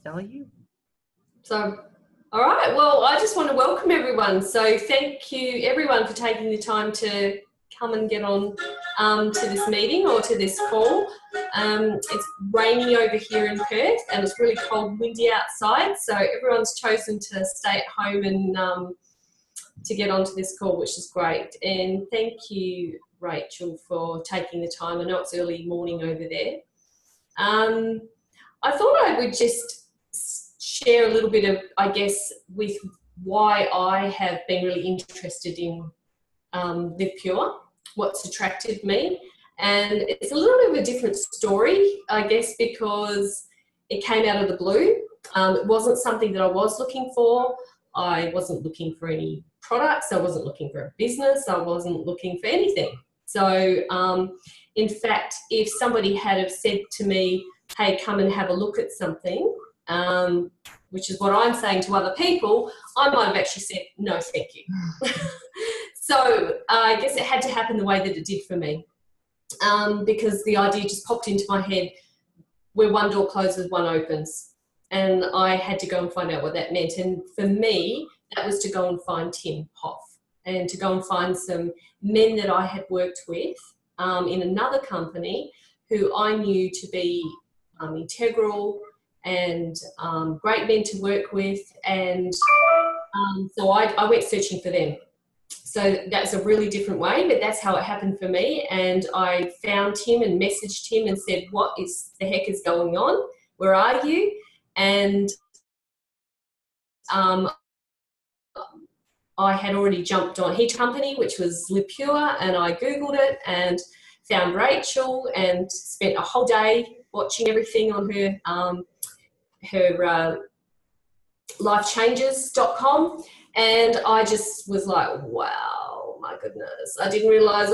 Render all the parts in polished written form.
Stella, you. So, all right. Well, I just want to welcome everyone. So thank you everyone for taking the time to come and get on to this meeting or to this call. It's rainy over here in Perth and it's really cold, windy outside. So everyone's chosen to stay at home and to get onto this call, which is great. And thank you, Rachel, for taking the time. I know it's early morning over there. I thought I would just share a little bit of, I guess, with why I have been really interested in Live Pure, what's attracted me. And it's a little bit of a different story, I guess, because it came out of the blue. It wasn't something that I was looking for. I wasn't looking for any products. I wasn't looking for a business. I wasn't looking for anything. So, in fact, if somebody had have said to me, hey, come and have a look at something, which is what I'm saying to other people, I might have actually said, no, thank you. So I guess it had to happen the way that it did for me, because the idea just popped into my head, where one door closes, one opens. And I had to go and find out what that meant. And for me, that was to go and find Tim Hoff and to go and find some men that I had worked with in another company who I knew to be integral and great men to work with. And so I went searching for them. So that's a really different way, but that's how it happened for me. And I found him and messaged him and said, what is the heck is going on? Where are you? And I had already jumped on his company, which was Live Pure, and I Googled it and found Rachel and spent a whole day watching everything on her lifechanges.com. And I just was like, wow, my goodness. I didn't realise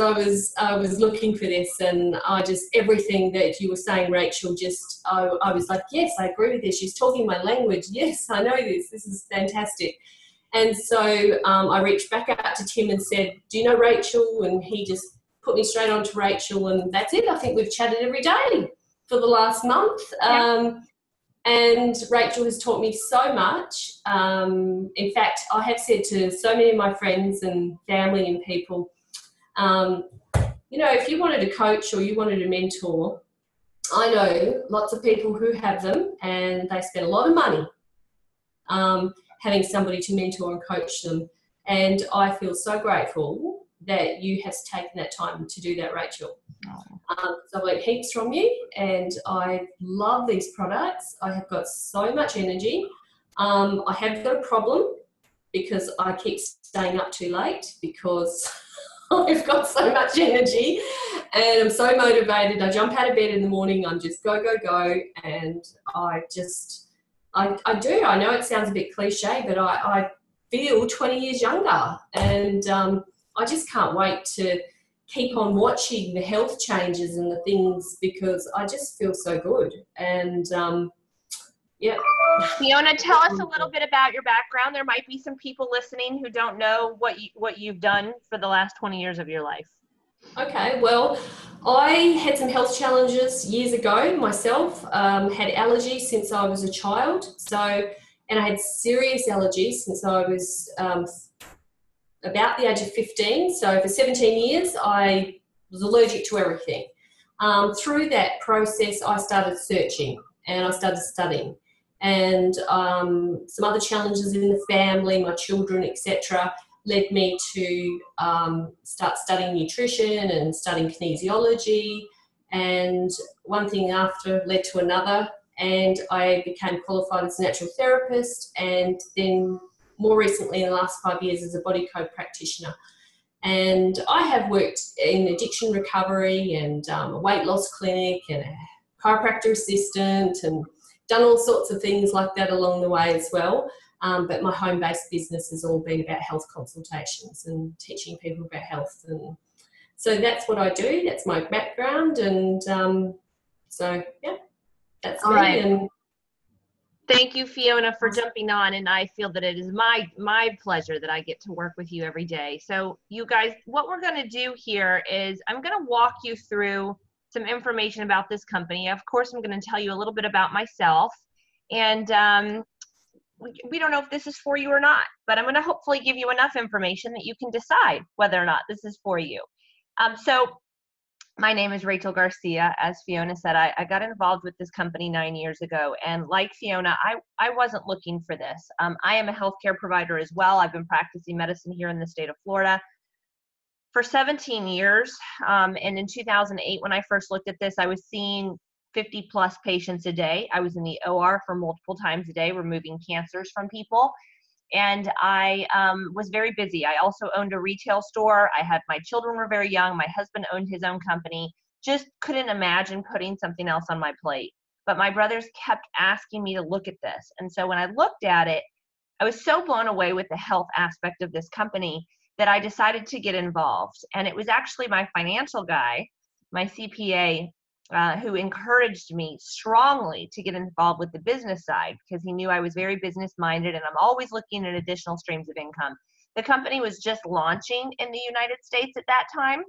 I was looking for this, and I just, everything that you were saying, Rachel, just, I was like, yes, I agree with this. She's talking my language. Yes, I know this. This is fantastic. And so I reached back out to Tim and said, do you know Rachel? And he just put me straight on to Rachel, and that's it. I think we've chatted every day for the last month. Yeah. And Rachel has taught me so much. In fact, I have said to so many of my friends and family and people, you know, if you wanted a coach or you wanted a mentor, I know lots of people who have them and they spend a lot of money having somebody to mentor and coach them. And I feel so grateful that you have taken that time to do that, Rachel. So I learned heaps from you, and I love these products. I have got so much energy. I have got a problem because I keep staying up too late because I've got so much energy and I'm so motivated. I jump out of bed in the morning, I'm just go, go, go, and I do. I know it sounds a bit cliche, but I feel 20 years younger, and I just can't wait to keep on watching the health changes and the things, because I just feel so good. And yeah. Fiona, tell us a little bit about your background. There might be some people listening who don't know what you've done for the last 20 years of your life. Okay, well, I had some health challenges years ago myself. Had allergies since I was a child. And I had serious allergies since I was about the age of 15. So for 17 years, I was allergic to everything. Through that process, I started searching and I started studying. And some other challenges in the family, my children, etc., led me to start studying nutrition and studying kinesiology. And one thing after led to another. And I became qualified as a natural therapist, and then more recently in the last 5 years as a body code practitioner. And I have worked in addiction recovery and a weight loss clinic and a chiropractor assistant, and done all sorts of things like that along the way as well. But my home-based business has all been about health consultations and teaching people about health. And so that's what I do. That's my background. And so, yeah, that's all me. Right. And thank you, Fiona, for jumping on, and I feel that it is my pleasure that I get to work with you every day. So you guys, what we're going to do here is I'm going to walk you through some information about this company. Of course, I'm going to tell you a little bit about myself, And we don't know if this is for you or not, but I'm going to hopefully give you enough information that you can decide whether or not this is for you. So my name is Rachel Garcia. As Fiona said, I got involved with this company 9 years ago. And like Fiona, I wasn't looking for this. I am a healthcare provider as well. I've been practicing medicine here in the state of Florida for 17 years. And in 2008, when I first looked at this, I was seeing 50 plus patients a day. I was in the OR for multiple times a day, removing cancers from people. And I was very busy. I also owned a retail store. My children were very young. My husband owned his own company. Just couldn't imagine putting something else on my plate. But my brothers kept asking me to look at this. And so when I looked at it, I was so blown away with the health aspect of this company that I decided to get involved. And it was actually my financial guy, my CPA, who encouraged me strongly to get involved with the business side, because he knew I was very business minded and I'm always looking at additional streams of income. The company was just launching in the United States at that time,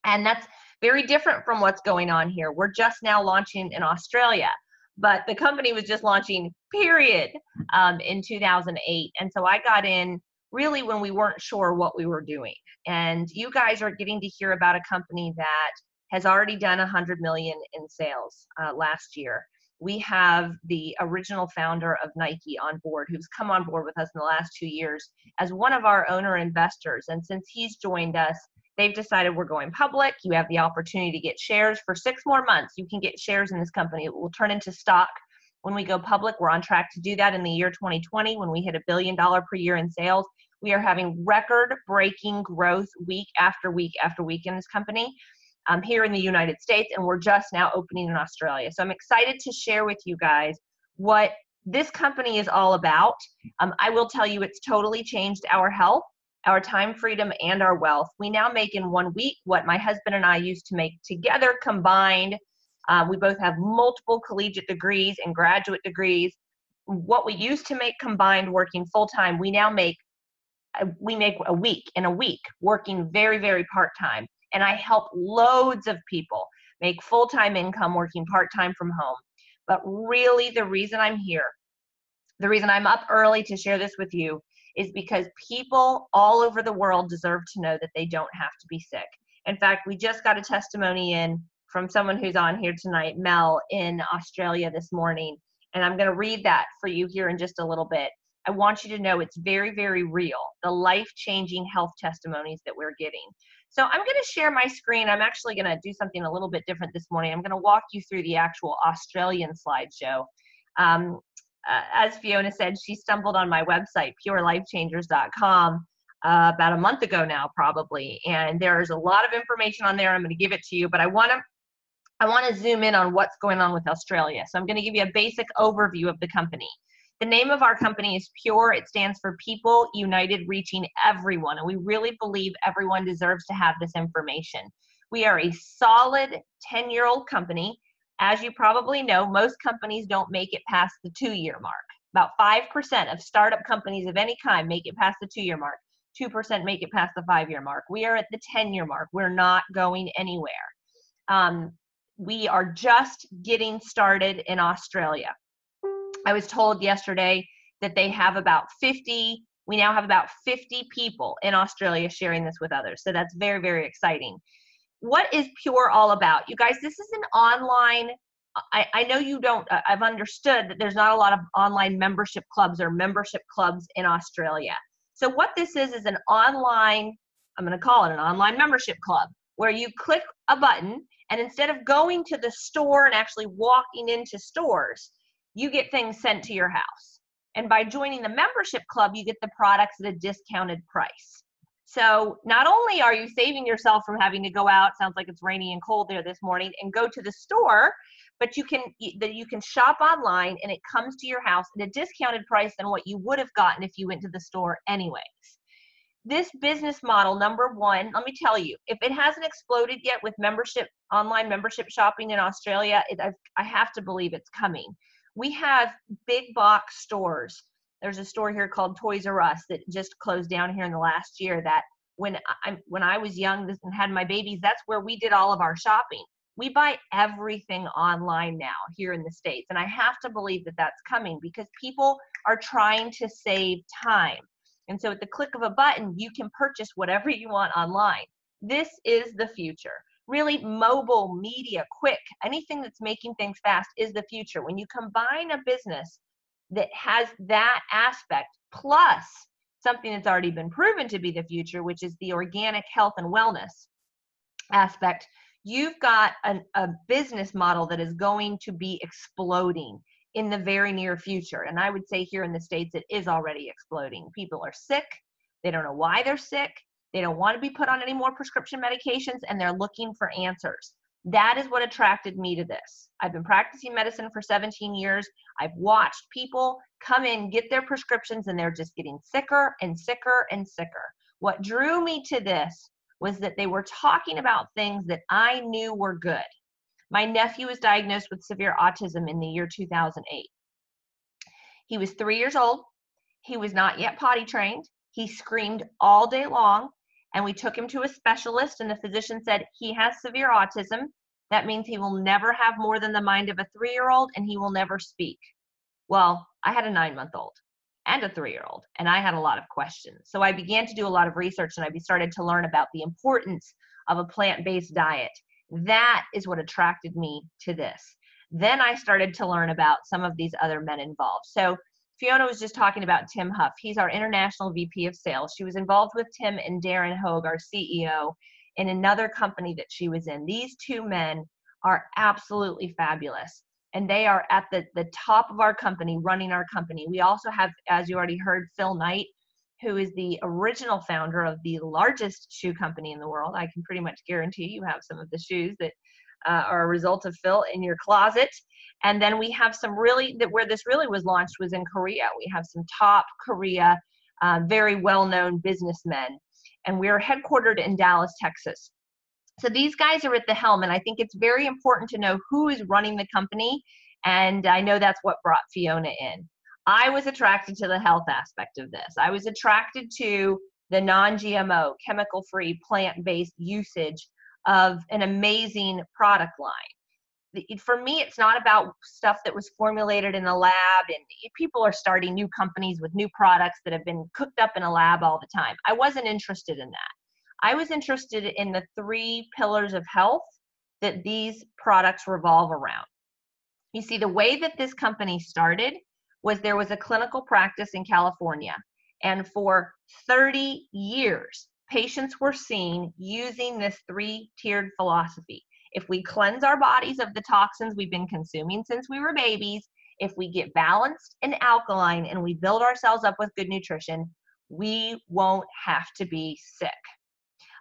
and that's very different from what's going on here. We're just now launching in Australia, but the company was just launching, period, in 2008. And so I got in really when we weren't sure what we were doing. And you guys are getting to hear about a company that has already done 100 million in sales last year. We have the original founder of Nike on board, who's come on board with us in the last 2 years as one of our owner investors. And since he's joined us, they've decided we're going public. You have the opportunity to get shares for 6 more months. You can get shares in this company. It will turn into stock when we go public. We're on track to do that in the year 2020 when we hit $1 billion per year in sales. We are having record-breaking growth week after week after week in this company. Here in the United States, and we're just now opening in Australia. So I'm excited to share with you guys what this company is all about. I will tell you it's totally changed our health, our time freedom, and our wealth. We now make in 1 week what my husband and I used to make together combined. We both have multiple collegiate degrees and graduate degrees. What we used to make combined working full-time, we now make in a week working very, very part-time. And I help loads of people make full-time income working part-time from home. But really the reason I'm here, the reason I'm up early to share this with you, is because people all over the world deserve to know that they don't have to be sick. In fact, we just got a testimony in from someone who's on here tonight, Mel, in Australia this morning. And I'm going to read that for you here in just a little bit. I want you to know it's very, very real, the life-changing health testimonies that we're getting. So I'm going to share my screen. I'm actually going to do something a little bit different this morning. I'm going to walk you through the actual Australian slideshow. As Fiona said, she stumbled on my website, purelifechangers.com, about a month ago now, probably. And there's a lot of information on there. I'm going to give it to you, but I want to zoom in on what's going on with Australia. So I'm going to give you a basic overview of the company. The name of our company is PURE. It stands for People United Reaching Everyone. And we really believe everyone deserves to have this information. We are a solid 10-year-old company. As you probably know, most companies don't make it past the 2-year mark. About 5% of startup companies of any kind make it past the 2-year mark. 2% make it past the 5-year mark. We are at the 10-year mark. We're not going anywhere. We are just getting started in Australia. I was told yesterday that they have about 50, we now have about 50 people in Australia sharing this with others. So that's very, very exciting. What is PURE all about? You guys, this is an online, I know you don't, I've understood that there's not a lot of online membership clubs or membership clubs in Australia. So what this is an online, I'm going to call it an online membership club, where you click a button and instead of going to the store and actually walking into stores, you get things sent to your house. And by joining the membership club, you get the products at a discounted price. So not only are you saving yourself from having to go out, sounds like it's rainy and cold there this morning, and go to the store, but you can shop online and it comes to your house at a discounted price than what you would have gotten if you went to the store anyways. This business model, number one, let me tell you, if it hasn't exploded yet with membership, online membership shopping in Australia, I have to believe it's coming. We have big box stores. There's a store here called Toys R Us that just closed down here in the last year that when I was young and had my babies, that's where we did all of our shopping. We buy everything online now here in the States. And I have to believe that that's coming because people are trying to save time. And so at the click of a button, you can purchase whatever you want online. This is the future. Really, mobile, media, quick, anything that's making things fast is the future. When you combine a business that has that aspect plus something that's already been proven to be the future, which is the organic health and wellness aspect, you've got a business model that is going to be exploding in the very near future. And I would say here in the States, it is already exploding. People are sick. They don't know why they're sick. They don't want to be put on any more prescription medications, and they're looking for answers. That is what attracted me to this. I've been practicing medicine for 17 years. I've watched people come in, get their prescriptions, and they're just getting sicker and sicker and sicker. What drew me to this was that they were talking about things that I knew were good. My nephew was diagnosed with severe autism in the year 2008. He was 3 years old. He was not yet potty trained. He screamed all day long, and we took him to a specialist, and the physician said, he has severe autism. That means he will never have more than the mind of a 3-year-old, and he will never speak. Well, I had a 9-month-old and a 3-year-old, and I had a lot of questions. So I began to do a lot of research, and I started to learn about the importance of a plant-based diet. That is what attracted me to this. Then I started to learn about some of these other men involved. So Fiona was just talking about Tim Huff. He's our international VP of sales. She was involved with Tim and Darren Hogue, our CEO, in another company that she was in. These two men are absolutely fabulous, and they are at the top of our company, running our company. We also have, as you already heard, Phil Knight, who is the original founder of the largest shoe company in the world. I can pretty much guarantee you have some of the shoes that are a result of Phil in your closet. And then we have some really, where this really was launched was in Korea. We have some top Korea, very well-known businessmen. And we're headquartered in Dallas, Texas. So these guys are at the helm, and I think it's very important to know who is running the company. And I know that's what brought Fiona in. I was attracted to the health aspect of this. I was attracted to the non-GMO, chemical-free, plant-based usage of an amazing product line. For me, it's not about stuff that was formulated in a lab, and people are starting new companies with new products that have been cooked up in a lab all the time. I wasn't interested in that. I was interested in the 3 pillars of health that these products revolve around. You see, the way that this company started was there was a clinical practice in California, and for 30 years, patients were seen using this 3-tiered philosophy. If we cleanse our bodies of the toxins we've been consuming since we were babies, if we get balanced and alkaline, and we build ourselves up with good nutrition, we won't have to be sick.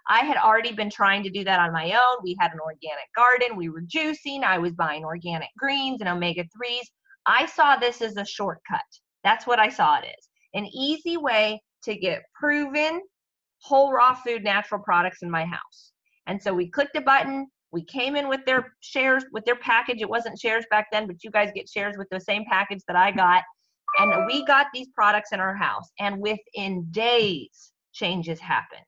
I had already been trying to do that on my own. We had an organic garden. We were juicing. I was buying organic greens and omega-3s. I saw this as a shortcut. That's what I saw it as. An easy way to get proven whole raw food natural products in my house. And so we clicked a button. We came in with their shares, with their package. It wasn't shares back then, but you guys get shares with the same package that I got. And we got these products in our house. And within days, changes happened.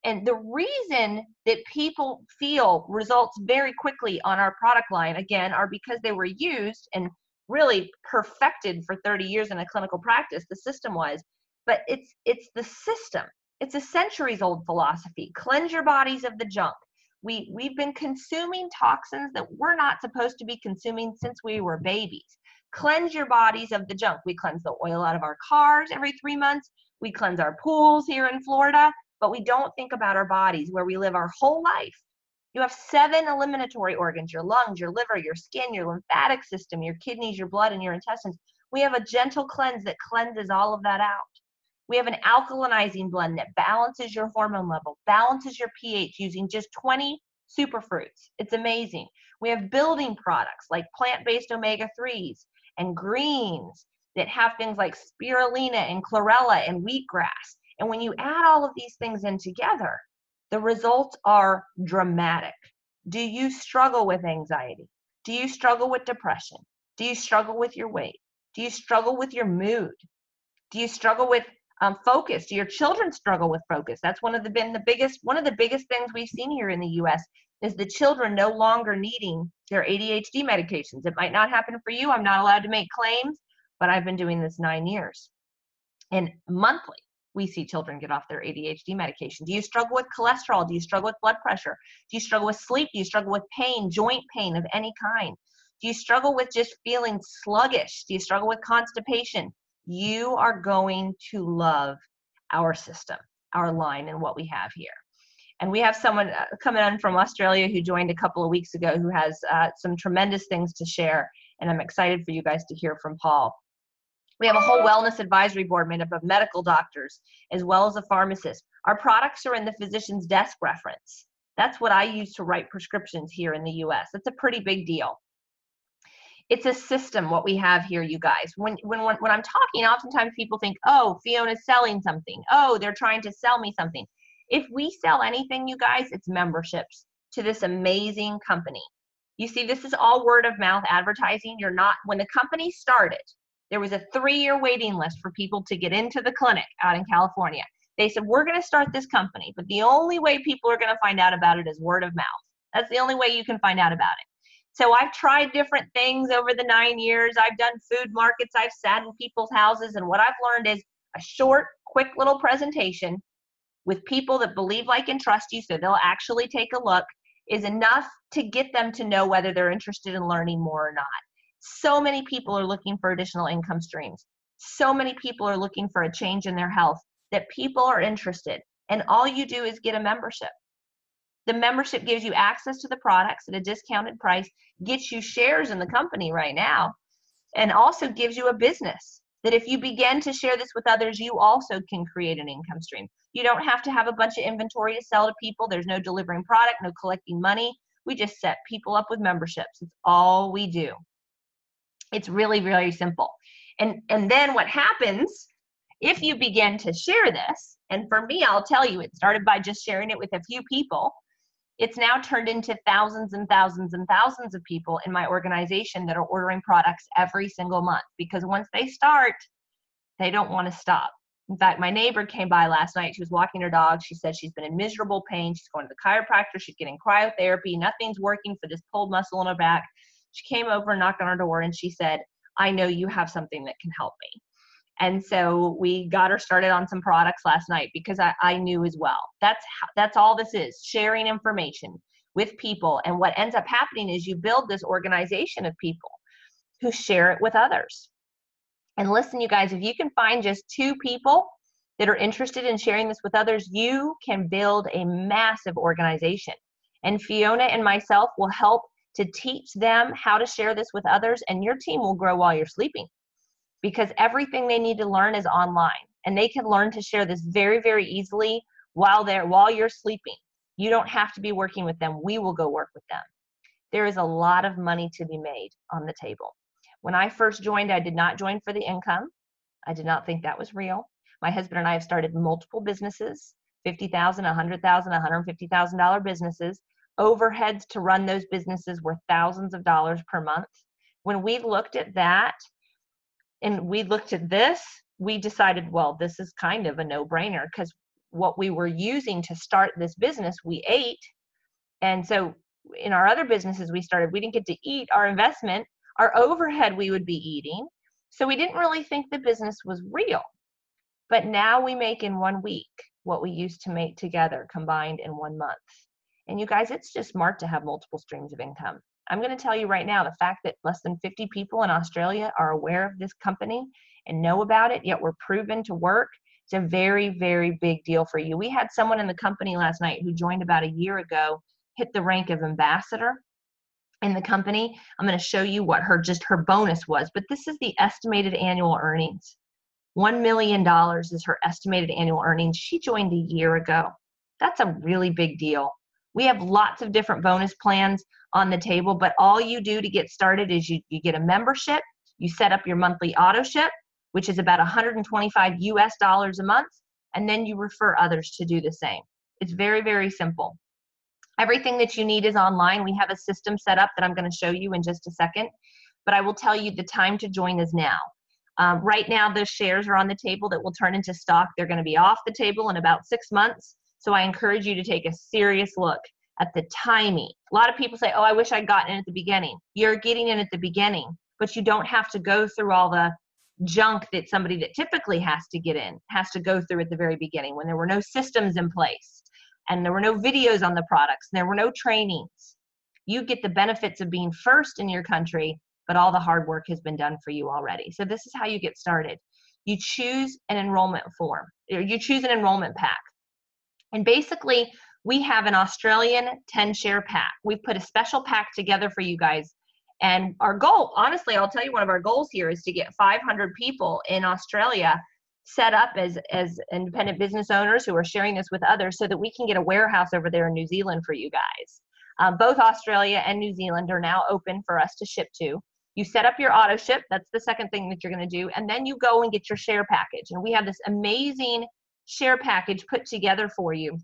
And the reason that people feel results very quickly on our product line, again, are because they were used and really perfected for 30 years in a clinical practice. The system was, but it's the system. It's a centuries-old philosophy. Cleanse your bodies of the junk. We've been consuming toxins that we're not supposed to be consuming since we were babies. Cleanse your bodies of the junk. We cleanse the oil out of our cars every 3 months. We cleanse our pools here in Florida, but we don't think about our bodies where we live our whole life. You have 7 eliminatory organs: your lungs, your liver, your skin, your lymphatic system, your kidneys, your blood, and your intestines. We have a gentle cleanse that cleanses all of that out. We have an alkalinizing blend that balances your hormone level, balances your pH using just 20 superfruits. It's amazing. We have building products like plant-based omega-3s and greens that have things like spirulina and chlorella and wheatgrass. And when you add all of these things in together, the results are dramatic. Do you struggle with anxiety? Do you struggle with depression? Do you struggle with your weight? Do you struggle with your mood? Do you struggle with focus? Do your children struggle with focus? That's one of the biggest things we've seen here in the U.S. is the children no longer needing their ADHD medications. It might not happen for you. I'm not allowed to make claims, but I've been doing this 9 years. And monthly, we see children get off their ADHD medication. Do you struggle with cholesterol? Do you struggle with blood pressure? Do you struggle with sleep? Do you struggle with pain, joint pain of any kind? Do you struggle with just feeling sluggish? Do you struggle with constipation? You are going to love our system, our line, and what we have here. And we have someone coming in from Australia who joined a couple of weeks ago who has some tremendous things to share. And I'm excited for you guys to hear from Paul. We have a whole wellness advisory board made up of medical doctors as well as a pharmacist. Our products are in the physician's desk reference. That's what I use to write prescriptions here in the US. That's a pretty big deal. It's a system, what we have here, you guys. When I'm talking, oftentimes people think, oh, Fiona's selling something. Oh, they're trying to sell me something. If we sell anything, you guys, it's memberships to this amazing company. You see, this is all word of mouth advertising. When the company started, there was a 3-year waiting list for people to get into the clinic out in California. They said, we're going to start this company, but the only way people are going to find out about it is word of mouth. That's the only way you can find out about it. So I've tried different things over the 9 years. I've done food markets. I've sat in people's houses. And what I've learned is a short, quick little presentation with people that believe, like, and trust you, so they'll actually take a look, is enough to get them to know whether they're interested in learning more or not. So many people are looking for additional income streams. So many people are looking for a change in their health that people are interested. And all you do is get a membership. The membership gives you access to the products at a discounted price, gets you shares in the company right now, and also gives you a business that if you begin to share this with others, you also can create an income stream. You don't have to have a bunch of inventory to sell to people. There's no delivering product, no collecting money. We just set people up with memberships. It's all we do. It's really, really simple. And then what happens if you begin to share this, and for me, I'll tell you, it started by just sharing it with a few people. It's now turned into thousands and thousands and thousands of people in my organization that are ordering products every single month, because once they start, they don't want to stop. In fact, my neighbor came by last night. She was walking her dog. She said she's been in miserable pain. She's going to the chiropractor. She's getting cryotherapy. Nothing's working for this pulled muscle in her back. She came over and knocked on our door and she said, I know you have something that can help me. And so we got her started on some products last night because I knew as well. That's all this is, sharing information with people. And what ends up happening is you build this organization of people who share it with others. And listen, you guys, if you can find just 2 people that are interested in sharing this with others, you can build a massive organization. And Fiona and myself will help to teach them how to share this with others, and your team will grow while you're sleeping, because everything they need to learn is online, and they can learn to share this very, very easily while you're sleeping. You don't have to be working with them. We will go work with them. There is a lot of money to be made on the table. When I first joined, I did not join for the income. I did not think that was real. My husband and I have started multiple businesses, $50,000, $100,000, $150,000 businesses. Overheads to run those businesses were thousands of dollars per month. When we looked at that and we looked at this, we decided, well, this is kind of a no-brainer, because what we were using to start this business, we ate. And so in our other businesses we started, we didn't get to eat our investment. Our overhead we would be eating. So we didn't really think the business was real. But now we make in 1 week what we used to make together combined in 1 month. And you guys, it's just smart to have multiple streams of income. I'm going to tell you right now, the fact that less than 50 people in Australia are aware of this company and know about it, yet we're proven to work, it's a very, very big deal for you. We had someone in the company last night who joined about a year ago, hit the rank of ambassador in the company. I'm going to show you what her bonus was, but this is the estimated annual earnings. $1 million is her estimated annual earnings. She joined a year ago. That's a really big deal. We have lots of different bonus plans on the table, but all you do to get started is you get a membership, you set up your monthly auto ship, which is about $125 US a month, and then you refer others to do the same. It's very, very simple. Everything that you need is online. We have a system set up that I'm going to show you in just a second, but I will tell you the time to join is now. Right now, the shares are on the table that will turn into stock. They're going to be off the table in about 6 months. So I encourage you to take a serious look at the timing. A lot of people say, oh, I wish I'd gotten in at the beginning. You're getting in at the beginning, but you don't have to go through all the junk that somebody that typically has to get in has to go through at the very beginning, when there were no systems in place and there were no videos on the products and there were no trainings. You get the benefits of being first in your country, but all the hard work has been done for you already. So this is how you get started. You choose an enrollment form, or you choose an enrollment pack. And basically, we have an Australian 10-share pack. We've put a special pack together for you guys. And our goal, honestly, I'll tell you, one of our goals here is to get 500 people in Australia set up as independent business owners who are sharing this with others, so that we can get a warehouse over there in New Zealand for you guys. Both Australia and New Zealand are now open for us to ship to. You set up your auto ship. That's the second thing that you're going to do. And then you go and get your share package. And we have this amazing share package put together for you.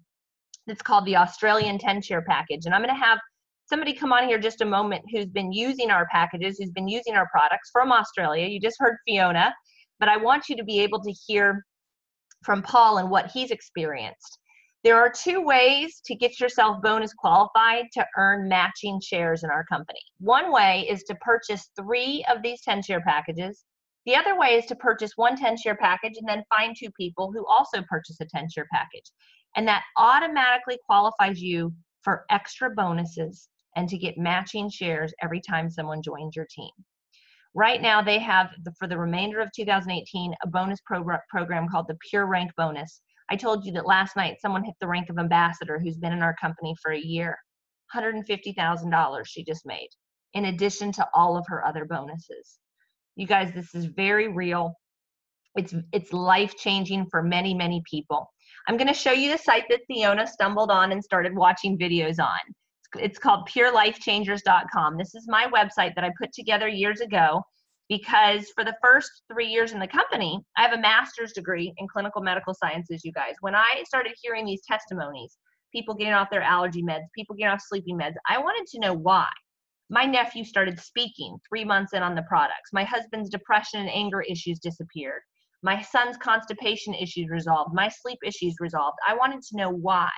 It's called the Australian 10-share package. And I'm going to have somebody come on here just a moment who's been using our packages, who's been using our products from Australia. You just heard Fiona, but I want you to be able to hear from Paul and what he's experienced. There are two ways to get yourself bonus qualified to earn matching shares in our company. One way is to purchase 3 of these 10-share packages. The other way is to purchase one 10-share package and then find 2 people who also purchase a 10-share package. And that automatically qualifies you for extra bonuses and to get matching shares every time someone joins your team. Right now, they have, for the remainder of 2018, a bonus program called the Pure Rank Bonus. I told you that last night someone hit the rank of ambassador who's been in our company for a year. $150,000 she just made, in addition to all of her other bonuses. You guys, this is very real. It's life-changing for many, many people. I'm going to show you the site that Fiona stumbled on and started watching videos on. It's called purelifechangers.com. This is my website that I put together years ago, because for the first 3 years in the company, I have a master's degree in clinical medical sciences, you guys. When I started hearing these testimonies, people getting off their allergy meds, people getting off sleeping meds, I wanted to know why. My nephew started speaking 3 months in on the products. My husband's depression and anger issues disappeared. My son's constipation issues resolved. My sleep issues resolved. I wanted to know why.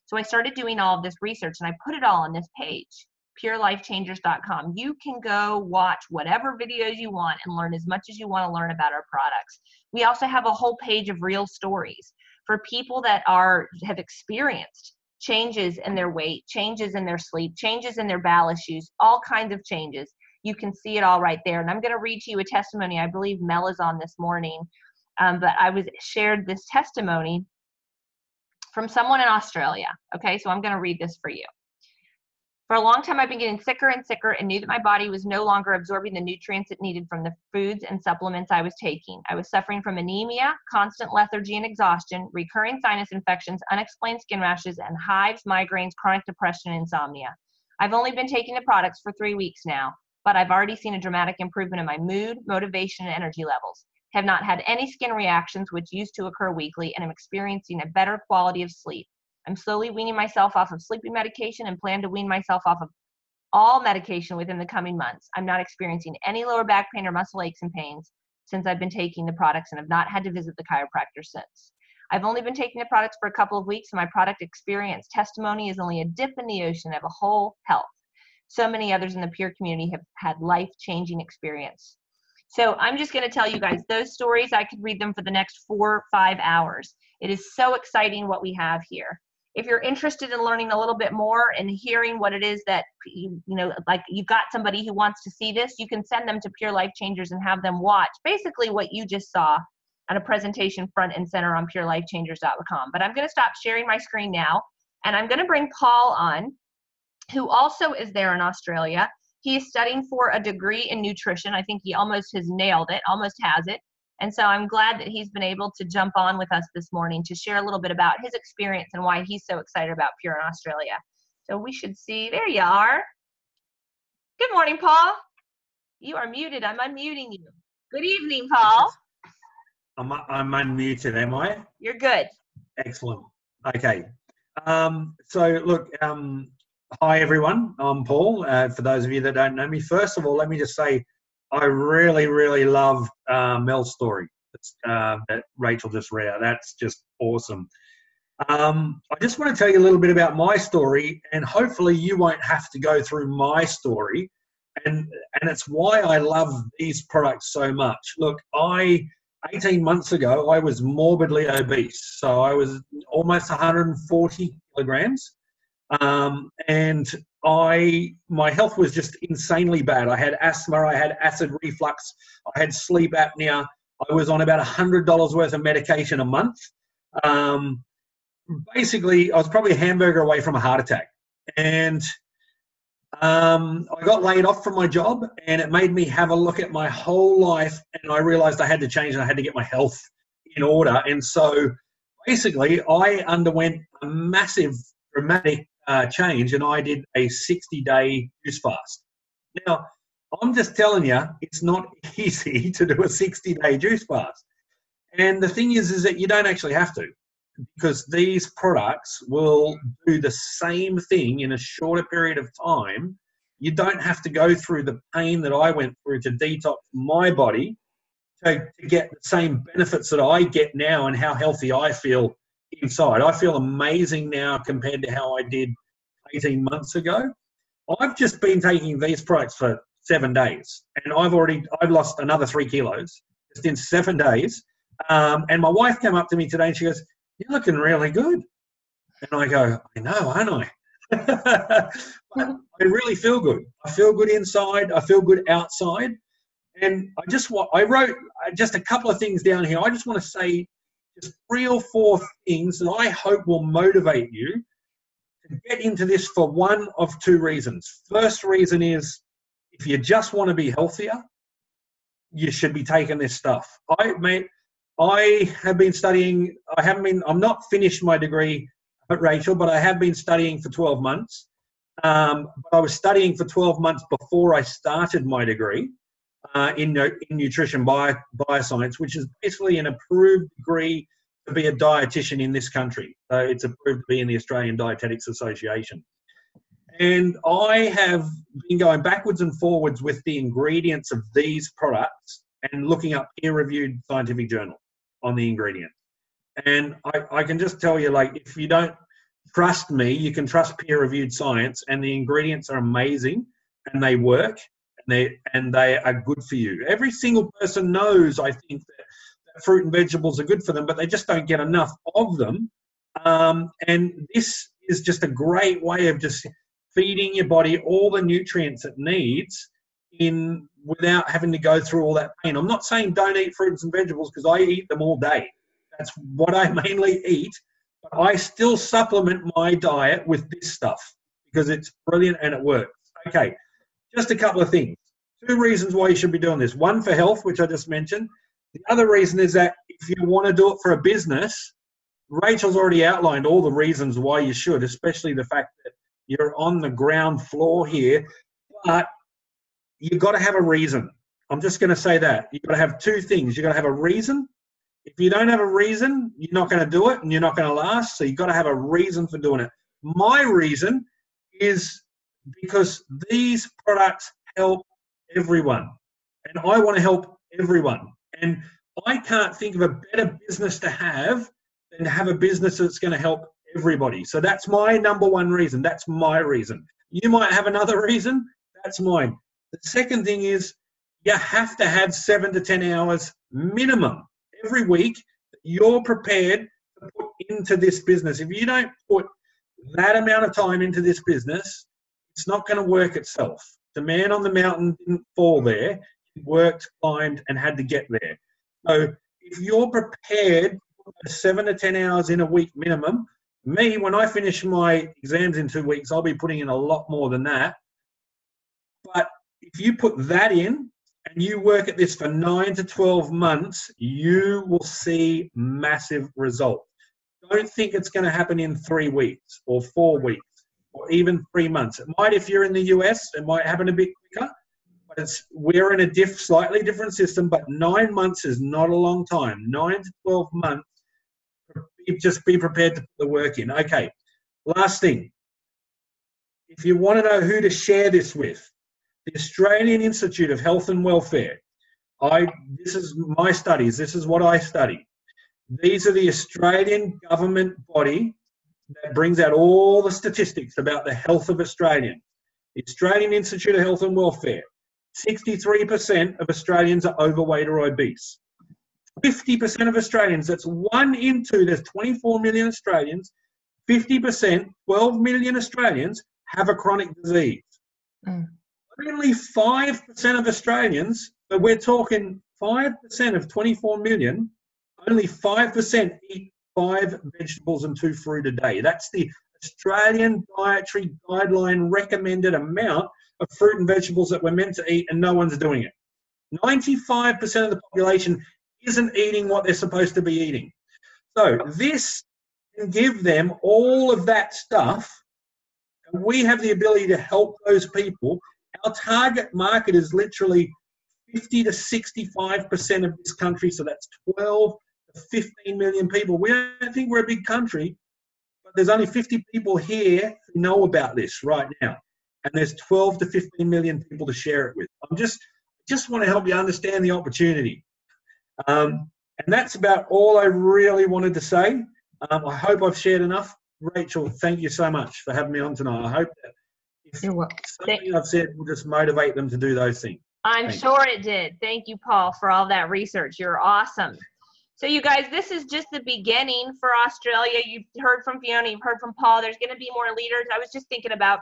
So I started doing all of this research, and I put it all on this page, purelifechangers.com. You can go watch whatever videos you want and learn as much as you want to learn about our products. We also have a whole page of real stories for people that have experienced changes in their weight, changes in their sleep, changes in their bowel issues, all kinds of changes. You can see it all right there. And I'm going to read to you a testimony. I believe Mel is on this morning, but I shared this testimony from someone in Australia. Okay, so I'm going to read this for you. For a long time, I've been getting sicker and sicker and knew that my body was no longer absorbing the nutrients it needed from the foods and supplements I was taking. I was suffering from anemia, constant lethargy and exhaustion, recurring sinus infections, unexplained skin rashes, and hives, migraines, chronic depression, and insomnia. I've only been taking the products for 3 weeks now, but I've already seen a dramatic improvement in my mood, motivation, and energy levels. Have not had any skin reactions, which used to occur weekly, and I'm experiencing a better quality of sleep. I'm slowly weaning myself off of sleeping medication and plan to wean myself off of all medication within the coming months. I'm not experiencing any lower back pain or muscle aches and pains since I've been taking the products, and have not had to visit the chiropractor since. I've only been taking the products for a couple of weeks, and my product experience testimony is only a dip in the ocean of a whole health. So many others in the Pure community have had life-changing experience. So I'm just going to tell you guys those stories. I could read them for the next 4 or 5 hours. It is so exciting what we have here. If you're interested in learning a little bit more and hearing what it is that, like you've got somebody who wants to see this, you can send them to Pure Life Changers and have them watch basically what you just saw on a presentation front and center on purelifechangers.com. But I'm going to stop sharing my screen now, and I'm going to bring Paul on, who also is there in Australia. He is studying for a degree in nutrition. I think he almost has nailed it, almost has it. And so I'm glad that he's been able to jump on with us this morning to share a little bit about his experience and why he's so excited about Pure in Australia. So we should see, there you are. Good morning, Paul. You are muted. I'm unmuting you. Good evening, Paul. I'm unmuted, am I? You're good. Excellent. Okay. So look, hi everyone. I'm Paul. For those of you that don't know me, first of all, let me just say I really, really love Mel's story that Rachel just read out. That's just awesome. I just want to tell you a little bit about my story, and hopefully you won't have to go through my story. And it's why I love these products so much. Look, 18 months ago, I was morbidly obese. So I was almost 140 kilograms. And my health was just insanely bad. I had asthma, I had acid reflux, I had sleep apnea. I was on about $100 worth of medication a month. Basically, I was probably a hamburger away from a heart attack. And I got laid off from my job, and it made me have a look at my whole life, and I realized I had to change and I had to get my health in order. And so basically, I underwent a massive, dramatic change, and I did a 60-day juice fast. Now, I'm just telling you, it's not easy to do a 60-day juice fast. And the thing is that you don't actually have to, because these products will do the same thing in a shorter period of time. You don't have to go through the pain that I went through to detox my body to get the same benefits that I get now and how healthy I feel inside. I feel amazing now compared to how I did 18 months ago. I've just been taking these products for 7 days, and I've lost another 3 kilos just in 7 days. And my wife came up to me today and she goes, "You're looking really good." And I go, "I know, aren't I?" But I really feel good. I feel good inside. I feel good outside. And I wrote just a couple of things down here. I just want to say just 3 or 4 things that I hope will motivate you to get into this for one of 2 reasons. First reason is, if you just want to be healthier, you should be taking this stuff. I have been studying. I'm not finished my degree, Rachel, but I have been studying for 12 months. But I was studying for 12 months before I started my degree in nutrition bioscience, which is basically an approved degree to be a dietitian in this country. So it's approved to be in the Australian Dietetics Association. And I have been going backwards and forwards with the ingredients of these products and looking up peer-reviewed scientific journals on the ingredients. And I can just tell you, like, if you don't trust me, you can trust peer-reviewed science, and the ingredients are amazing and they work and they are good for you. Every single person knows, I think, that fruit and vegetables are good for them, but they just don't get enough of them. And this is just a great way of just feeding your body all the nutrients it needs without having to go through all that pain. I'm not saying don't eat fruits and vegetables, because I eat them all day. That's what I mainly eat. But I still supplement my diet with this stuff because it's brilliant and it works. Okay, just a couple of things. 2 reasons why you should be doing this. One, for health, which I just mentioned. The other reason is that if you want to do it for a business, Rachel's already outlined all the reasons why you should, especially the fact that you're on the ground floor here. But you've got to have a reason. I'm just going to say that. You've got to have 2 things. You've got to have a reason. If you don't have a reason, you're not going to do it and you're not going to last. So you've got to have a reason for doing it. My reason is because these products help everyone. And I want to help everyone. And I can't think of a better business to have than to have a business that's going to help everybody. So that's my number 1 reason. That's my reason. You might have another reason. That's mine. The second thing is, you have to have 7 to 10 hours minimum every week that you're prepared to put into this business. If you don't put that amount of time into this business, it's not going to work itself. The man on the mountain didn't fall there. He worked, climbed, and had to get there. So if you're prepared to put 7 to 10 hours in a week minimum, me, when I finish my exams in 2 weeks, I'll be putting in a lot more than that. But if you put that in and you work at this for 9 to 12 months, you will see massive results. Don't think it's going to happen in 3 weeks or 4 weeks or even 3 months. It might, if you're in the US, it might happen a bit quicker. But we're in a slightly different system, but 9 months is not a long time. 9 to 12 months, just be prepared to put the work in. Okay, last thing. If you want to know who to share this with, the Australian Institute of Health and Welfare. This is my studies. This is what I study. These are the Australian government body that brings out all the statistics about the health of Australians. The Australian Institute of Health and Welfare, 63% of Australians are overweight or obese. 50% of Australians, that's 1 in 2, there's 24 million Australians, 50%, 12 million Australians have a chronic disease. Only 5% of Australians, but we're talking 5% of 24 million, only 5% eat 5 vegetables and 2 fruit a day. That's the Australian dietary guideline recommended amount of fruit and vegetables that we're meant to eat, and no one's doing it. 95% of the population isn't eating what they're supposed to be eating. So this can give them all of that stuff, and we have the ability to help those people. Our target market is literally 50 to 65% of this country, so that's 12 to 15 million people. We don't think we're a big country, but there's only 50 people here who know about this right now, and there's 12 to 15 million people to share it with. I'm just want to help you understand the opportunity. And that's about all I really wanted to say. I hope I've shared enough. Rachel, thank you so much for having me on tonight. I hope that if something I've said will just motivate them to do those things. I'm sure it did. Thank you, Paul, for all that research. You're awesome. So you guys, this is just the beginning for Australia. You've heard from Fiona, you've heard from Paul. There's going to be more leaders. I was just thinking about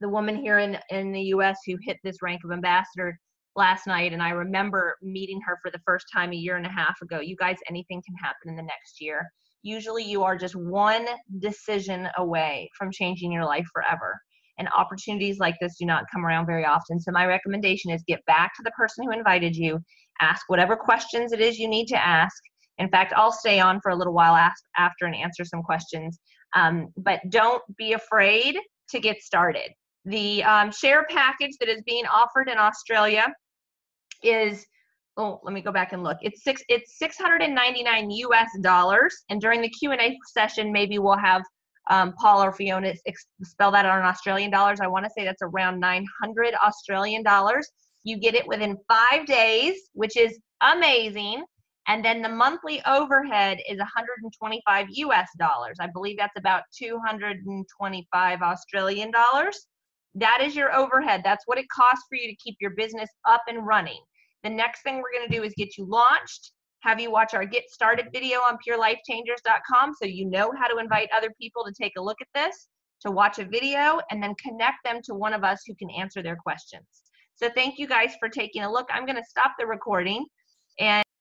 the woman here in the U.S. who hit this rank of ambassador last night, and I remember meeting her for the first time a year and a half ago. You guys, anything can happen in the next year. Usually you are just one decision away from changing your life forever. And opportunities like this do not come around very often. So my recommendation is get back to the person who invited you, ask whatever questions it is you need to ask. In fact, I'll stay on for a little while after and answer some questions. But don't be afraid to get started. The share package that is being offered in Australia is, oh, let me go back and look. It's $699 US, and during the Q&A session, maybe we'll have Paul or Fiona spell that out in Australian dollars. I want to say that's around 900 Australian dollars. You get it within 5 days, which is amazing. And then the monthly overhead is 125 US dollars. I believe that's about 225 Australian dollars. That is your overhead. That's what it costs for you to keep your business up and running. The next thing we're going to do is get you launched, have you watch our Get Started video on purelifechangers.com so you know how to invite other people to take a look at this, to watch a video, and then connect them to one of us who can answer their questions. So thank you guys for taking a look. I'm going to stop the recording. And